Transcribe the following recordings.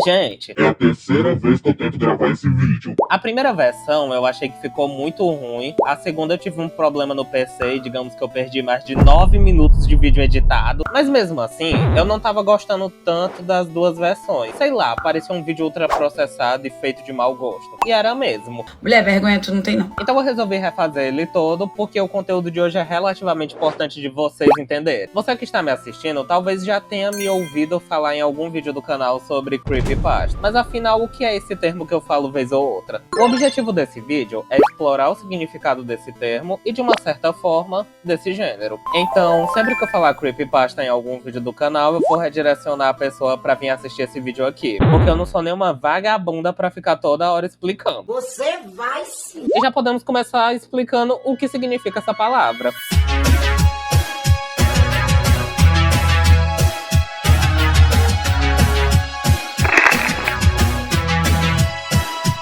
Gente, É a terceira vez que eu tento gravar esse vídeo. a primeira versão eu achei que ficou muito ruim. A segunda eu tive um problema no PC e digamos que eu perdi mais de 9 minutos de vídeo editado. Mas mesmo assim, eu não tava gostando tanto das duas versões. Sei lá, parecia um vídeo ultraprocessado e feito de mau gosto. E era mesmo. Mulher, vergonha tu não tem não. Então eu resolvi refazer ele todo, porque o conteúdo de hoje é relativamente importante de vocês entenderem. Você que está me assistindo, talvez já tenha me ouvido falar em algum vídeo do canal sobre creepypasta. Mas afinal, o que é esse termo que eu falo vez ou outra? O objetivo desse vídeo é explorar o significado desse termo e, de uma certa forma, desse gênero. Então, sempre que eu falar creepypasta em algum vídeo do canal, eu vou redirecionar a pessoa pra vir assistir esse vídeo aqui. Porque eu não sou nenhuma vagabunda pra ficar toda hora explicando. Você vai sim. E já podemos começar explicando o que significa essa palavra.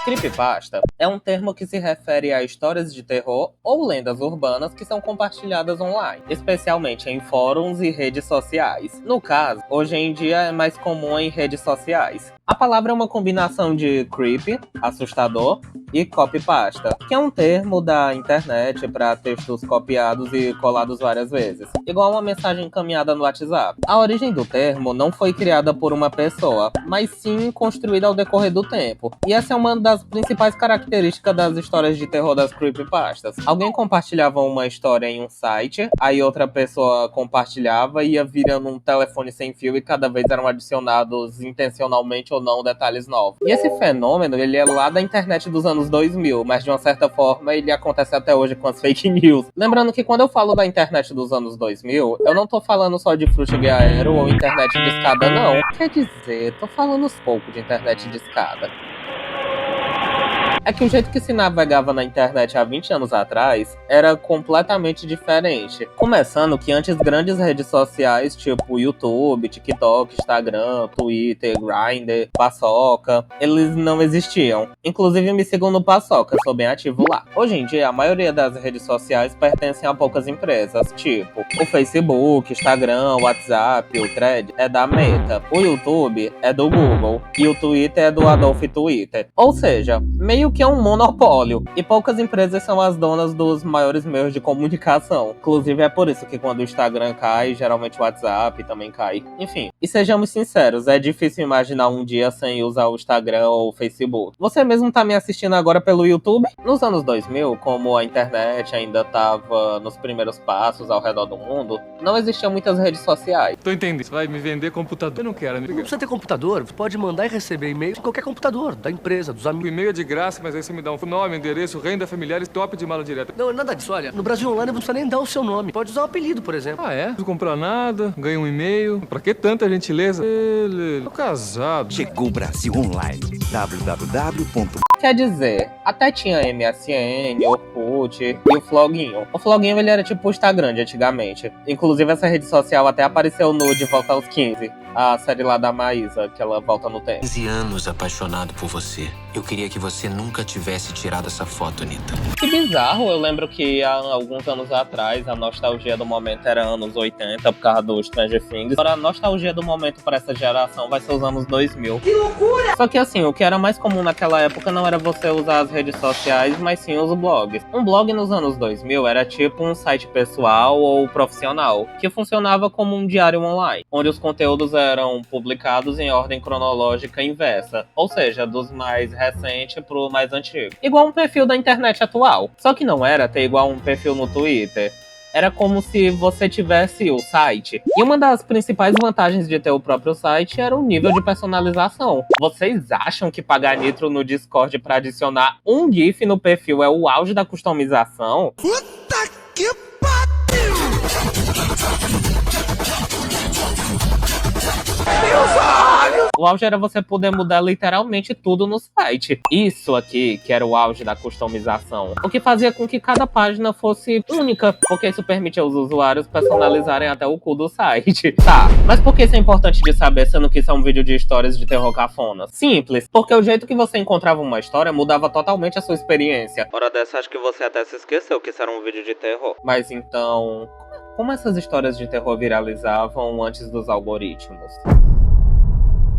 Creepypasta é um termo que se refere a histórias de terror ou lendas urbanas que são compartilhadas online, especialmente em fóruns e redes sociais. No caso, hoje em dia é mais comum em redes sociais. A palavra é uma combinação de creepy, assustador, e copypasta, que é um termo da internet para textos copiados e colados várias vezes, igual uma mensagem encaminhada no WhatsApp. A origem do termo não foi criada por uma pessoa, mas sim construída ao decorrer do tempo. E essa é uma das principais características das histórias de terror das creepypastas. Alguém compartilhava uma história em um site, aí outra pessoa compartilhava e ia virando um telefone sem fio e cada vez eram adicionados intencionalmente ou não detalhes novos. E esse fenômeno, ele é lá da internet dos anos 2000, mas de uma certa forma ele acontece até hoje com as fake news. Lembrando que quando eu falo da internet dos anos 2000, eu não tô falando só de Frutiger Aero ou internet de escada não. Quer dizer, tô falando uns poucos de internet de escada. É que o jeito que se navegava na internet há 20 anos atrás era completamente diferente. Começando que antes grandes redes sociais, tipo YouTube, TikTok, Instagram, Twitter, Grindr, Paçoca, eles não existiam. Inclusive me sigam no Paçoca, sou bem ativo lá. Hoje em dia, a maioria das redes sociais pertencem a poucas empresas, tipo o Facebook, Instagram, WhatsApp, o Thread é da Meta, o YouTube é do Google e o Twitter é do Adolf Twitter. Ou seja, meio que é um monopólio, e poucas empresas são as donas dos maiores meios de comunicação. Inclusive é por isso que quando o Instagram cai, geralmente o WhatsApp também cai. Enfim, e sejamos sinceros, é difícil imaginar um dia sem usar o Instagram ou o Facebook. Você mesmo tá me assistindo agora pelo YouTube? Nos anos 2000, como a internet ainda tava nos primeiros passos ao redor do mundo, não existiam muitas redes sociais. Tô entendendo, você vai me vender computador? Eu não quero, amigo. Não precisa ter computador, você pode mandar e receber e-mail de qualquer computador, da empresa, dos O amigos. e-mail é de graça, mas aí você me dá um nome, endereço, renda familiar e top de mala direta. Não, nada disso, olha, no Brasil Online não precisa nem dar o seu nome, pode usar um apelido, por exemplo. Ah, é? Não comprar nada, ganha um e-mail. Pra que tanta gentileza? Tô casado. Chegou o Brasil Online. www. Quer dizer, até tinha MSN, Orkut e o Floguinho. O Floguinho ele era tipo o Instagram de antigamente. Inclusive essa rede social até apareceu no De Volta aos 15, a série lá da Maísa, que ela volta no tempo. 15 anos apaixonado por você. Eu queria que você nunca tivesse tirado essa foto, Anitta. Que bizarro, eu lembro que há alguns anos atrás a nostalgia do momento era anos 80 por causa do Stranger Things. Agora a nostalgia do momento para essa geração vai ser os anos 2000. Que loucura! Só que assim, o que era mais comum naquela época não era você usar as redes sociais, mas sim os blogs. Um blog nos anos 2000 era tipo um site pessoal ou profissional, que funcionava como um diário online, onde os conteúdos eram publicados em ordem cronológica inversa, ou seja, dos mais recentes pro mais antigo. Igual um perfil da internet atual. Só que não era ter igual um perfil no Twitter. Era como se você tivesse o site. E uma das principais vantagens de ter o próprio site era o nível de personalização. Vocês acham que pagar nitro no Discord pra adicionar um GIF no perfil é o auge da customização? Puta que pariu! O auge era você poder mudar literalmente tudo no site. Isso aqui que era o auge da customização. O que fazia com que cada página fosse única, porque isso permitia aos usuários personalizarem até o cu do site. Tá, mas por que isso é importante de saber, sendo que isso é um vídeo de histórias de terror cafonas? Simples, porque o jeito que você encontrava uma história mudava totalmente a sua experiência. Hora dessa, acho que você até se esqueceu que isso era um vídeo de terror. Mas então, como essas histórias de terror viralizavam antes dos algoritmos?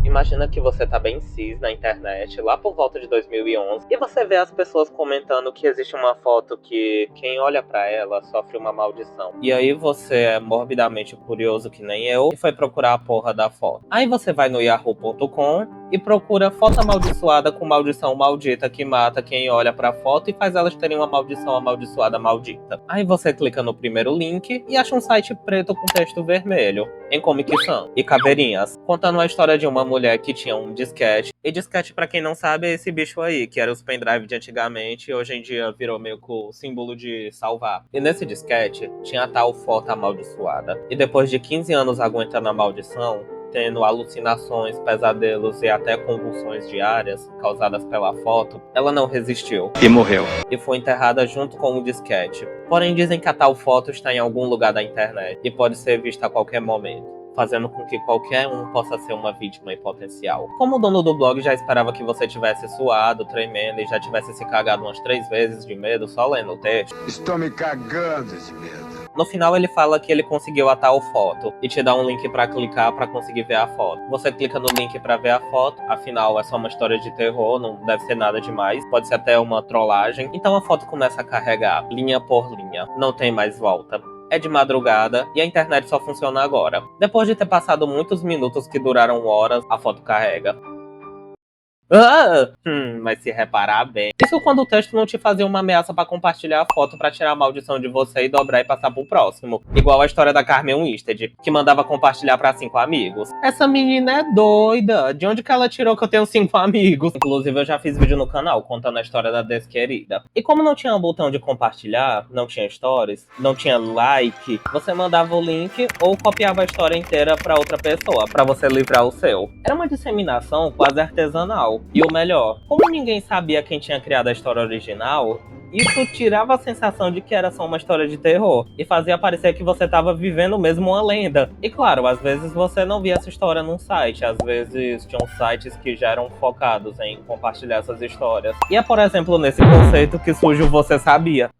Imagina que você tá bem cis na internet, lá por volta de 2011, e você vê as pessoas comentando que existe uma foto que quem olha pra ela sofre uma maldição. E aí você é morbidamente curioso que nem eu, e foi procurar a porra da foto. Aí você vai no yahoo.com e procura foto amaldiçoada com maldição maldita que mata quem olha pra foto e faz elas terem uma maldição amaldiçoada maldita. Aí você clica no primeiro link e acha um site preto com texto vermelho, em Comic Sans e caveirinhas, contando a história de uma mulher que tinha um disquete. E disquete, pra quem não sabe, é esse bicho aí, que era os pendrive de antigamente e hoje em dia virou meio que o símbolo de salvar. E nesse disquete tinha a tal foto amaldiçoada. E depois de 15 anos aguentando a maldição, tendo alucinações, pesadelos e até convulsões diárias causadas pela foto, ela não resistiu. E morreu. E foi enterrada junto com o disquete. Porém, dizem que a tal foto está em algum lugar da internet e pode ser vista a qualquer momento, fazendo com que qualquer um possa ser uma vítima em potencial. Como o dono do blog já esperava que você tivesse suado, tremendo e já tivesse se cagado umas 3 vezes de medo só lendo o texto, Estou me cagando de medo. no final ele fala que ele conseguiu a tal foto e te dá um link pra clicar pra conseguir ver a foto. Você clica no link pra ver a foto, afinal é só uma história de terror, não deve ser nada demais, pode ser até uma trollagem. Então a foto começa a carregar, linha por linha, não tem mais volta. É de madrugada e a internet só funciona agora. Depois de ter passado muitos minutos que duraram horas, a foto carrega. Mas se reparar bem. Isso quando o texto não te fazia uma ameaça pra compartilhar a foto pra tirar a maldição de você e dobrar e passar pro próximo. Igual a história da Carmen Winstead, que mandava compartilhar pra 5 amigos. Essa menina é doida. De onde que ela tirou que eu tenho 5 amigos? Inclusive eu já fiz vídeo no canal contando a história da desquerida. E como não tinha um botão de compartilhar, não tinha stories, não tinha like, você mandava o link ou copiava a história inteira pra outra pessoa, pra você livrar o seu. Era uma disseminação quase artesanal. E o melhor, como ninguém sabia quem tinha criado a história original, isso tirava a sensação de que era só uma história de terror e fazia parecer que você estava vivendo mesmo uma lenda. E claro, às vezes você não via essa história num site, às vezes tinham sites que já eram focados em compartilhar essas histórias. E é, por exemplo, nesse conceito que surge o Você Sabia.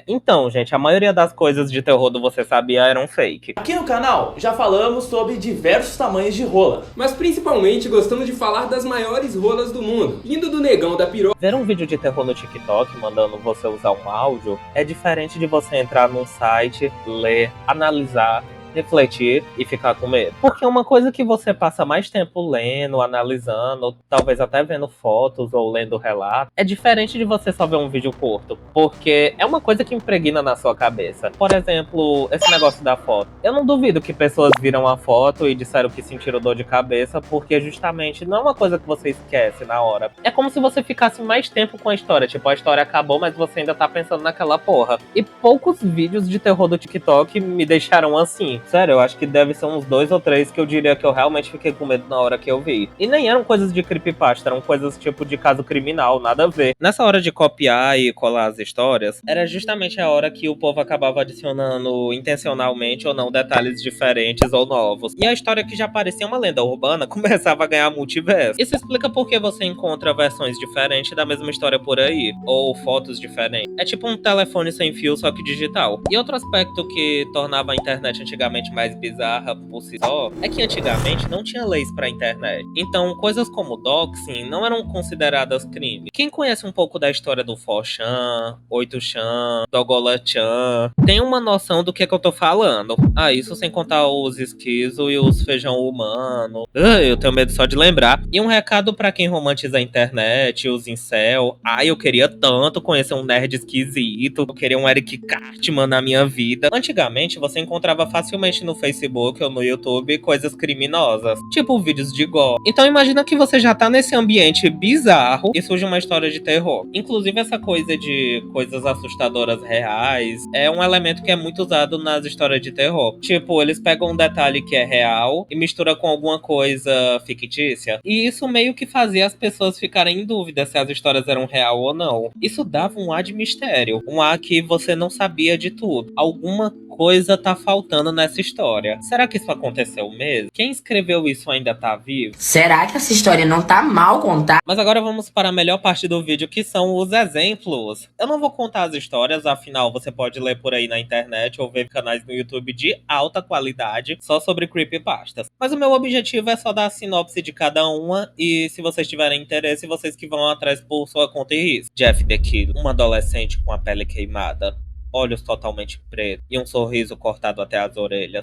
Então, gente, a maioria das coisas de terror do Você Sabia eram fake. Aqui no canal já falamos sobre diversos tamanhos de rola, mas principalmente gostamos de falar das maiores rolas do mundo, indo do negão da piroca. Ver um vídeo de terror no TikTok mandando você usar um áudio é diferente de você entrar num site, ler, analisar, refletir e ficar com medo. Porque uma coisa que você passa mais tempo lendo, analisando, talvez até vendo fotos ou lendo relatos, é diferente de você só ver um vídeo curto. Porque é uma coisa que impregna na sua cabeça. Por exemplo, esse negócio da foto. Eu não duvido que pessoas viram a foto e disseram que sentiram dor de cabeça, porque justamente não é uma coisa que você esquece na hora. É como se você ficasse mais tempo com a história. Tipo, a história acabou, mas você ainda tá pensando naquela porra. E poucos vídeos de terror do TikTok me deixaram assim. Sério, eu acho que deve ser uns 2 ou 3 que eu diria que eu realmente fiquei com medo na hora que eu vi. E nem eram coisas de creepypasta, eram coisas tipo de caso criminal, nada a ver. Nessa hora de copiar e colar as histórias, era justamente a hora que o povo acabava adicionando intencionalmente ou não detalhes diferentes ou novos. E a história que já parecia uma lenda urbana começava a ganhar multiverso. Isso explica por que você encontra versões diferentes da mesma história por aí, ou fotos diferentes. É tipo um telefone sem fio, só que digital. E outro aspecto que tornava a internet antigamente mais bizarra por si só é que antigamente não tinha leis pra internet. Então, coisas como doxing não eram consideradas crime. Quem conhece um pouco da história do 4chan, 8chan, Dogolachan, tem uma noção do que é que eu tô falando. Isso sem contar os esquizo e os feijão humano. Eu tenho medo só de lembrar. E um recado pra quem romantiza a internet, os incel. Eu queria tanto conhecer um nerd esquisito. Eu queria um Eric Cartman na minha vida. Antigamente, você encontrava facilmente no Facebook ou no YouTube coisas criminosas, tipo vídeos de gore. Então imagina que você já tá nesse ambiente bizarro e surge uma história de terror. Inclusive essa coisa de coisas assustadoras reais é um elemento que é muito usado nas histórias de terror. Tipo, eles pegam um detalhe que é real e mistura com alguma coisa fictícia. E isso meio que fazia as pessoas ficarem em dúvida se as histórias eram real ou não. Isso dava um ar de mistério, um ar que você não sabia de tudo. Alguma coisa tá faltando nessa história. Será que isso aconteceu mesmo? Quem escreveu isso ainda tá vivo? Será que essa história não tá mal contada? Mas agora vamos para a melhor parte do vídeo, que são os exemplos. Eu não vou contar as histórias, afinal você pode ler por aí na internet ou ver canais no YouTube de alta qualidade só sobre creepypastas. Mas o meu objetivo é só dar a sinopse de cada uma e, se vocês tiverem interesse, vocês que vão atrás por sua conta e risco. Jeff the Killer, um adolescente com a pele queimada, olhos totalmente pretos e um sorriso cortado até as orelhas.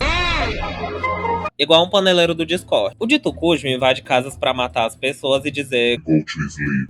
Igual um paneleiro do Discord. O dito cujo invade casas pra matar as pessoas e dizer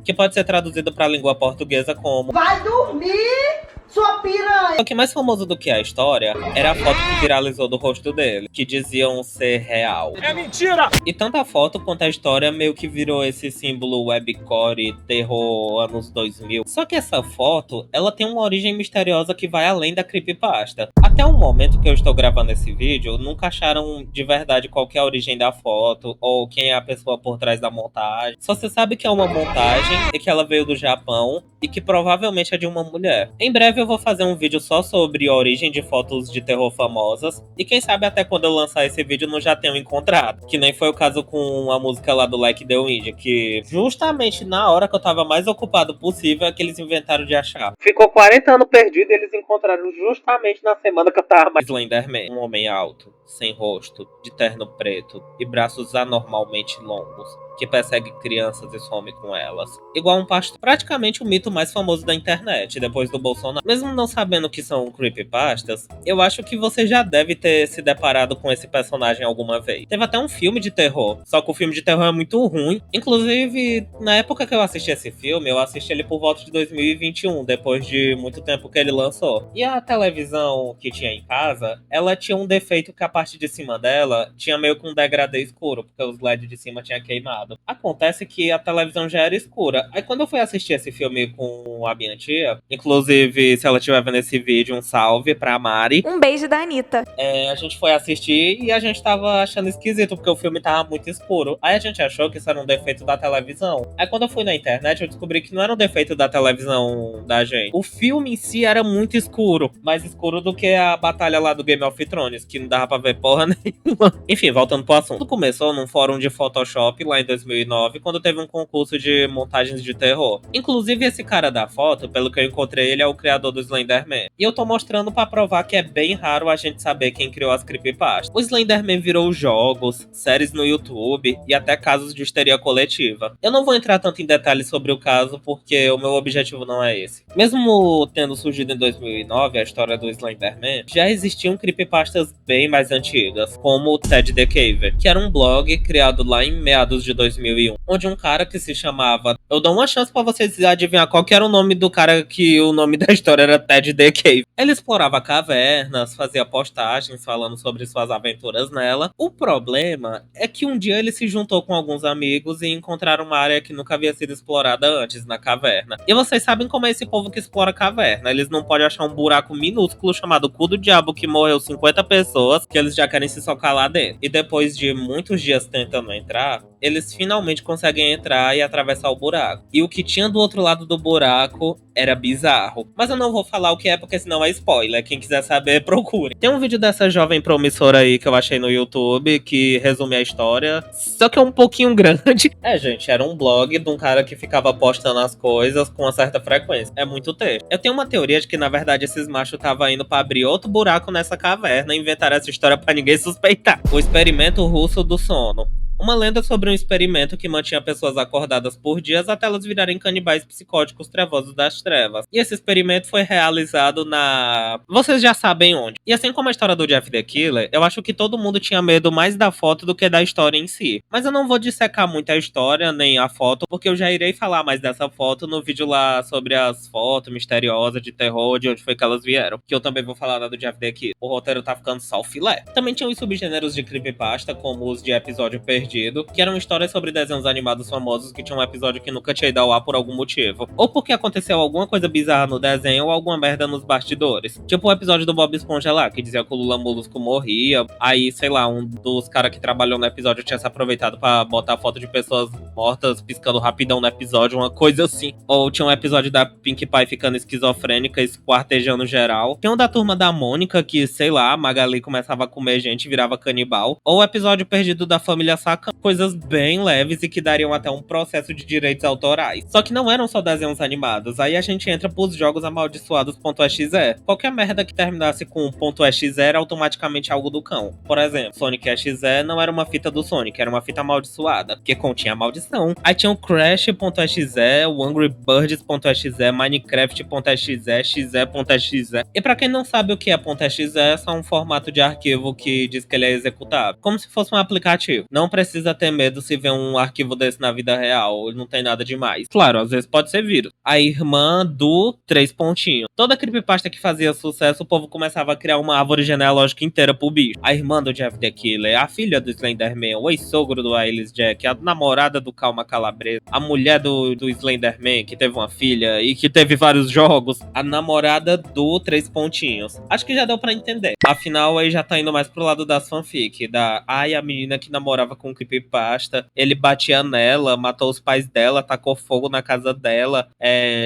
que pode ser traduzido pra língua portuguesa como vai dormir, sua piranha! O que mais famoso do que a história era a foto que viralizou do rosto dele, que diziam ser real. É mentira! E tanto a foto quanto a história meio que virou esse símbolo webcore terror anos 2000. Só que essa foto, ela tem uma origem misteriosa que vai além da creepypasta. Até o momento que eu estou gravando esse vídeo, nunca acharam de verdade qual que é a origem da foto, ou quem é a pessoa por trás da montagem. Só se sabe que é uma montagem e que ela veio do Japão e que provavelmente é de uma mulher. Em breve eu vou fazer um vídeo só sobre a origem de fotos de terror famosas, e quem sabe até quando eu lançar esse vídeo não já tenho encontrado. Que nem foi o caso com a música lá do Like the Wind, que justamente na hora que eu tava mais ocupado possível é que eles inventaram de achar. Ficou 40 anos perdido e eles encontraram justamente na semana que eu tava mais... Slenderman, um homem alto, sem rosto, de terno preto e braços anormalmente longos, que persegue crianças e some com elas. Igual um pastor. Praticamente o mito mais famoso da internet, depois do Bolsonaro. Mesmo não sabendo que são creepypastas, eu acho que você já deve ter se deparado com esse personagem alguma vez. Teve até um filme de terror, só que o filme de terror é muito ruim. Inclusive, na época que eu assisti esse filme, eu assisti ele por volta de 2021, depois de muito tempo que ele lançou. E a televisão que tinha em casa, ela tinha um defeito que a parte de cima dela tinha meio que um degradê escuro, porque os LEDs de cima tinha queimado. Acontece que a televisão já era escura. Aí quando eu fui assistir esse filme com a minha tia, inclusive, se ela estiver vendo esse vídeo, um salve pra Mari. Um beijo da Anitta. A gente foi assistir e a gente tava achando esquisito, porque o filme tava muito escuro. Aí a gente achou que isso era um defeito da televisão. Aí quando eu fui na internet, eu descobri que não era um defeito da televisão da gente. O filme em si era muito escuro. Mais escuro do que a batalha lá do Game of Thrones, que não dava pra ver porra nenhuma. Enfim, voltando pro assunto. Tudo começou num fórum de Photoshop lá em 2009, quando teve um concurso de montagens de terror. Inclusive, esse cara da foto, pelo que eu encontrei, ele é o criador do Slenderman. E eu tô mostrando pra provar que é bem raro a gente saber quem criou as creepypastas. O Slenderman virou jogos, séries no YouTube e até casos de histeria coletiva. Eu não vou entrar tanto em detalhes sobre o caso, porque o meu objetivo não é esse. Mesmo tendo surgido em 2009 a história do Slenderman, já existiam creepypastas bem mais antigas, como o Ted the Caver, que era um blog criado lá em meados de 2001, onde um cara que se chamava... Eu dou uma chance pra vocês adivinhar qual que era o nome do cara, que o nome da história era Ted the Cave. Ele explorava cavernas, fazia postagens falando sobre suas aventuras nela. O problema é que um dia ele se juntou com alguns amigos e encontraram uma área que nunca havia sido explorada antes, na caverna. E vocês sabem como é esse povo que explora caverna. Eles não podem achar um buraco minúsculo chamado Cu do Diabo, que morreu 50 pessoas, que eles já querem se socar lá dentro. E depois de muitos dias tentando entrar, eles finalmente conseguem entrar e atravessar o buraco. E o que tinha do outro lado do buraco era bizarro. Mas eu não vou falar o que é, porque senão é spoiler. Quem quiser saber, procure. Tem um vídeo dessa jovem promissora aí que eu achei no YouTube, que resume a história, só que é um pouquinho grande. Gente, era um blog de um cara que ficava postando as coisas com uma certa frequência. É muito texto. Eu tenho uma teoria de que, na verdade, esses machos estavam indo pra abrir outro buraco nessa caverna e inventaram essa história pra ninguém suspeitar. O experimento russo do sono. Uma lenda sobre um experimento que mantinha pessoas acordadas por dias até elas virarem canibais psicóticos trevosos das trevas. E esse experimento foi realizado na... Vocês já sabem onde. E assim como a história do Jeff the Killer, eu acho que todo mundo tinha medo mais da foto do que da história em si. Mas eu não vou dissecar muito a história, nem a foto, porque eu já irei falar mais dessa foto no vídeo lá sobre as fotos misteriosas de terror, de onde foi que elas vieram. Que eu também vou falar lá do Jeff the Killer. O roteiro tá ficando só o filé. Também tinha os subgêneros de creepypasta, como os de episódio perdido, Perdido, que eram histórias sobre desenhos animados famosos que tinham um episódio que nunca tinha ido ao ar por algum motivo. Ou porque aconteceu alguma coisa bizarra no desenho ou alguma merda nos bastidores. Tipo o episódio do Bob Esponja lá, que dizia que o Lula Molusco morria. Aí, sei lá, um dos caras que trabalhou no episódio tinha se aproveitado pra botar foto de pessoas mortas piscando rapidão no episódio, uma coisa assim. Ou tinha um episódio da Pinkie Pie ficando esquizofrênica, esquartejando geral. Tinha um da Turma da Mônica que, sei lá, a Magali começava a comer gente e virava canibal. Ou o episódio perdido da Família Sacana. Coisas bem leves e que dariam até um processo de direitos autorais. Só que não eram só desenhos animados. Aí a gente entra pros jogos amaldiçoados .exe. Qualquer merda que terminasse com .exe era automaticamente algo do cão. Por exemplo, Sonic exe não era uma fita do Sonic, era uma fita amaldiçoada, que continha maldição. Aí tinha o Crash.exe, o Angry Birds.exe, Minecraft.exe, xe.exe. E pra quem não sabe o que é .exe, é só um formato de arquivo que diz que ele é executável. Como se fosse um aplicativo. Não precisa ter medo se ver um arquivo desse na vida real, não tem nada demais. Claro, às vezes pode ser vírus. A irmã do 3 pontinhos. Toda creepypasta que fazia sucesso, o povo começava a criar uma árvore genealógica inteira pro bicho. A irmã do Jeff the Killer, a filha do Slenderman, o ex-sogro do Ailes Jack, a namorada do Calma Calabresa, a mulher do Slenderman, que teve uma filha e que teve vários jogos, a namorada do 3 pontinhos. Acho que já deu pra entender. Afinal, aí já tá indo mais pro lado das fanfic, a menina que namorava com o creepypasta, ele batia nela, matou os pais dela, tacou fogo na casa dela,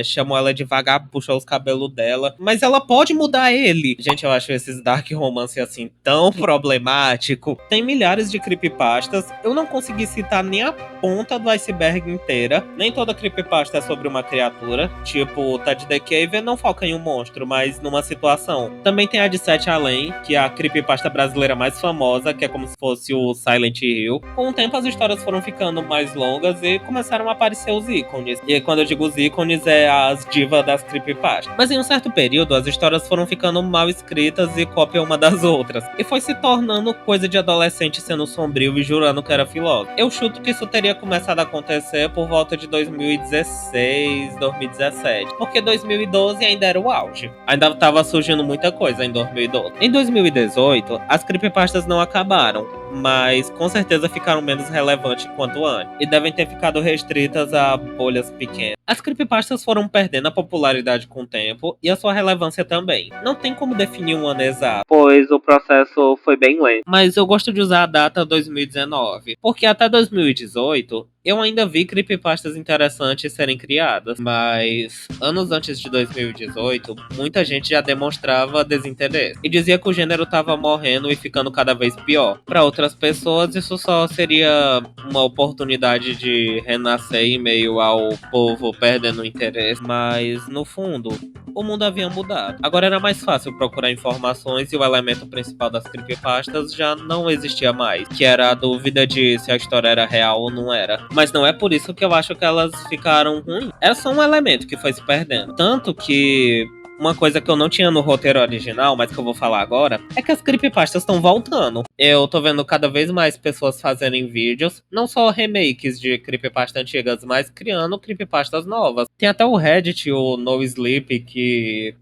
chamou ela de vagabundo, puxou os cabelos dela, mas ela pode mudar ele. Gente, eu acho esses dark romance assim tão problemático. Tem milhares de creepypastas, eu não consegui citar nem a ponta do iceberg inteira, nem toda creepypasta é sobre uma criatura, tipo Ted the Cave não foca em um monstro, mas numa situação. Também tem a de Sete Além, que é a creepypasta brasileira mais famosa, que é como se fosse o Silent Hill. Com o tempo as histórias foram ficando mais longas e começaram a aparecer os ícones. E quando eu digo os ícones, é as divas das creepypastas. Mas em um certo período, as histórias foram ficando mal escritas e cópia uma das outras. E foi se tornando coisa de adolescente sendo sombrio e jurando que era filósofo. Eu chuto que isso teria começado a acontecer por volta de 2016, 2017. Porque 2012 ainda era o auge. Ainda tava surgindo muita coisa em 2012. Em 2018, as creepypastas não acabaram, mas com certeza ficaram menos relevantes quanto antes, e devem ter ficado restritas a bolhas pequenas. As creepypastas foram perdendo a popularidade com o tempo, e a sua relevância também. Não tem como definir um ano exato, pois o processo foi bem lento. Mas eu gosto de usar a data 2019, porque até 2018, eu ainda vi creepypastas interessantes serem criadas, mas anos antes de 2018, muita gente já demonstrava desinteresse e dizia que o gênero estava morrendo e ficando cada vez pior. Para outras pessoas, isso só seria uma oportunidade de renascer em meio ao povo perdendo o interesse, mas no fundo, o mundo havia mudado. Agora era mais fácil procurar informações e o elemento principal das creepypastas já não existia mais, que era a dúvida de se a história era real ou não era. Mas não é por isso que eu acho que elas ficaram ruins. É só um elemento que foi se perdendo. Tanto que uma coisa que eu não tinha no roteiro original, mas que eu vou falar agora, é que as creepypastas estão voltando. Eu tô vendo cada vez mais pessoas fazerem vídeos, não só remakes de creepypastas antigas, mas criando creepypastas novas. Tem até o Reddit, o No Sleep, que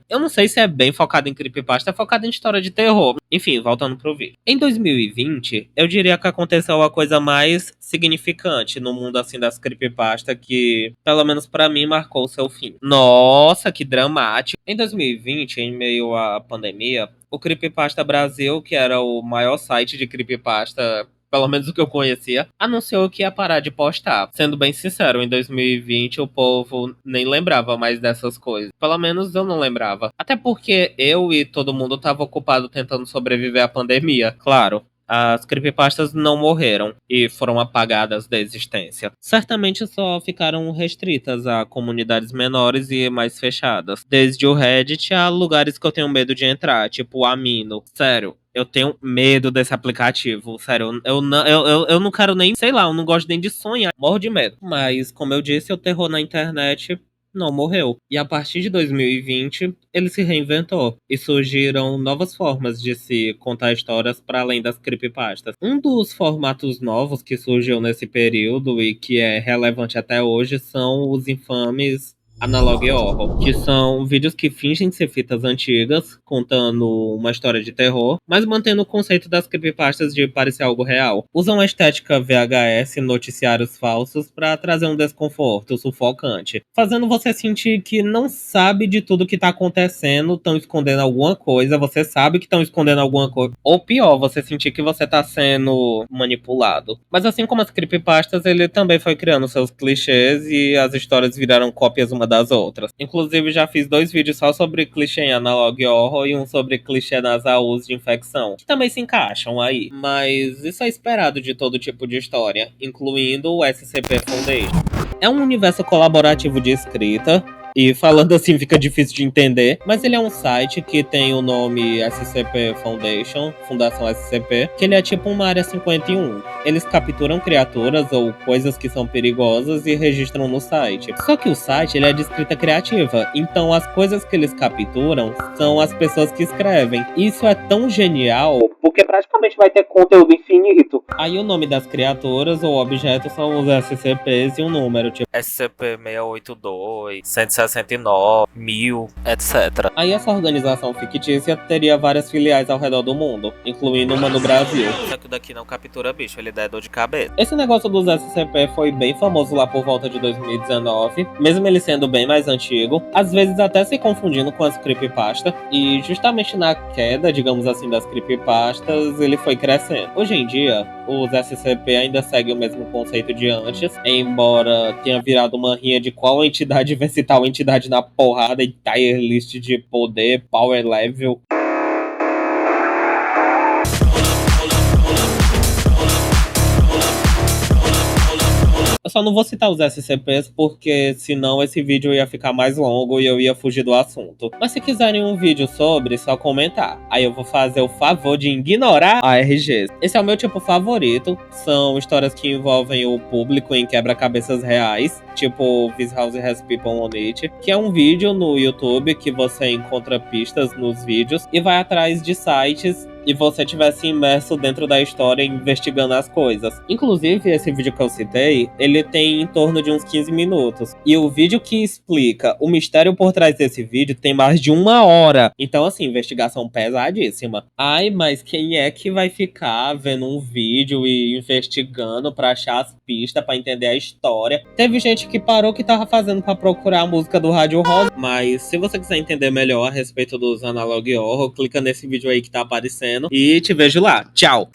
eu não sei se é bem focado em creepypasta, é focado em história de terror. Enfim, voltando pro vídeo. Em 2020, eu diria que aconteceu a coisa mais significante no mundo assim das creepypasta que, pelo menos pra mim, marcou o seu fim. Nossa, que dramático. Em 2020, em meio à pandemia, o Creepypasta Brasil, que era o maior site de creepypasta, pelo menos o que eu conhecia, anunciou que ia parar de postar. Sendo bem sincero, em 2020 o povo nem lembrava mais dessas coisas. Pelo menos eu não lembrava. Até porque eu e todo mundo tava ocupado tentando sobreviver à pandemia, claro. As creepypastas não morreram e foram apagadas da existência. Certamente só ficaram restritas a comunidades menores e mais fechadas. Desde o Reddit a lugares que eu tenho medo de entrar, tipo o Amino. Sério. Eu tenho medo desse aplicativo, sério, eu não quero nem, sei lá, eu não gosto nem de sonhar, morro de medo. Mas, como eu disse, o terror na internet não morreu. E a partir de 2020, ele se reinventou e surgiram novas formas de se contar histórias para além das creepypastas. Um dos formatos novos que surgiu nesse período e que é relevante até hoje são os infames Analog Horror, que são vídeos que fingem ser fitas antigas, contando uma história de terror, mas mantendo o conceito das creepypastas de parecer algo real. Usam a estética VHS, noticiários falsos, pra trazer um desconforto sufocante, fazendo você sentir que não sabe de tudo que tá acontecendo, estão escondendo alguma coisa, você sabe que estão escondendo alguma coisa, ou pior, você sentir que você tá sendo manipulado. Mas assim como as creepypastas, ele também foi criando seus clichês e as histórias viraram cópias uma das outras. Inclusive, já fiz 2 vídeos só sobre clichê em Analog Horror e um sobre clichê nas AUs de infecção, que também se encaixam aí. Mas isso é esperado de todo tipo de história, incluindo o SCP Foundation. É um universo colaborativo de escrita, e falando assim fica difícil de entender, mas ele é um site que tem o nome SCP Foundation, Fundação SCP, que ele é tipo uma área 51. Eles capturam criaturas ou coisas que são perigosas e registram no site. Só que o site ele é de escrita criativa, então as coisas que eles capturam são as pessoas que escrevem. Isso é tão genial, porque praticamente vai ter conteúdo infinito. Aí o nome das criaturas ou objetos são os SCPs e um número, tipo SCP-682, 169, 1000, etc. Aí essa organização fictícia teria várias filiais ao redor do mundo, incluindo uma no Brasil. Só que o daqui não captura bicho, ele dá dor de cabeça. Esse negócio dos SCP foi bem famoso lá por volta de 2019, mesmo ele sendo bem mais antigo, às vezes até se confundindo com as creepypastas, e justamente na queda, digamos assim, das creepypastas, ele foi crescendo. Hoje em dia, os SCP ainda seguem o mesmo conceito de antes, embora tenha virado uma rinha de qual entidade vai se tal entidade na porrada e tier list de poder, power level. Eu só não vou citar os SCPs porque senão esse vídeo ia ficar mais longo e eu ia fugir do assunto. Mas se quiserem um vídeo sobre, só comentar. Aí eu vou fazer o favor de ignorar a RGs. Esse é o meu tipo favorito. São histórias que envolvem o público em quebra-cabeças reais, tipo This House Has People on It, que é um vídeo no YouTube que você encontra pistas nos vídeos e vai atrás de sites e você tivesse imerso dentro da história investigando as coisas. Inclusive, esse vídeo que eu citei, ele tem em torno de uns 15 minutos. E o vídeo que explica o mistério por trás desse vídeo tem mais de 1 hora. Então, assim, investigação pesadíssima. Ai, mas quem é que vai ficar vendo um vídeo e investigando pra achar as pistas, pra entender a história? Teve gente que parou que tava fazendo pra procurar a música do Rádio Rosa. Mas se você quiser entender melhor a respeito dos Analog Horror, clica nesse vídeo aí que tá aparecendo. E te vejo lá. Tchau!